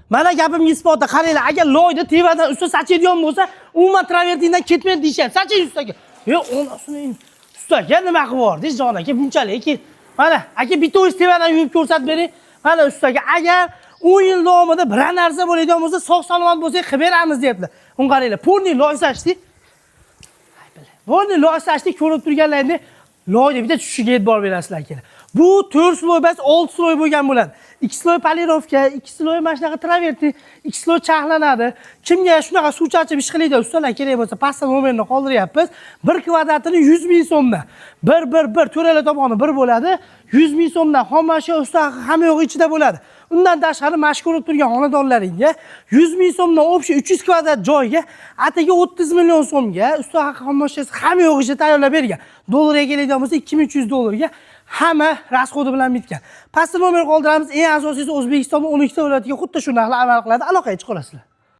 Mana gapimga isboti qaranglar, agar loyda tevadan usta sachadigan bo'lsa, umuman travertingdan ketmaydi deyshadi. Sachay ustaga. Onasini ustaga nima qilib yubordingiz, jon aka, bunchalik. Mana, aka bitta o'z tevadan yuvib ko'rsatib bering. Mana ustaga agar 10 yil davomida bir narsa bo'ladigan bo'lsa, sog'-salomat bo'lsak qilib beramiz deyaptilar. Uni qaranglar, polni loy sachdik. Polni loy sachdik, ko'rib turganlaringni loyda bitta tushishiga e'tibor berasizlar kerak. Bu 4 sloy emas, 6 sloy bo'lgan bo'ladi. 2 sloy polirovka, 2 sloy mana shunaqa travertin, 2 sloy chaqlanadi. Kimga shunaqa suv charchab ish qilaydigan ustalar kerak bo'lsa, pastda nomerini qoldiryapmiz. 1 kvadratini 100 ming so'mdan. 1 to'rala tomoni 1 bo'ladi. 100 ming so'mdan xomashyo usta hamma yo'q ichida bo'ladi. Undan tashqari mashq ko'rib turgan xonadonlaringga 100 ming so'mdan общий 300 kvadrat joyga atigi 30 million so'mga usta xomashyosi hamma yo'q ichida tayyorlab bergan. Dollarga keladigan bo'lsa 2300 dollarga hamma rasxodi bilan bitgan. Pastda nomer qoldiramiz. Eng asosiysi O'zbekistonning 12 ta viloyatiga xuddi shu narxlar amal qiladi. Aloqaga chiqasizlar.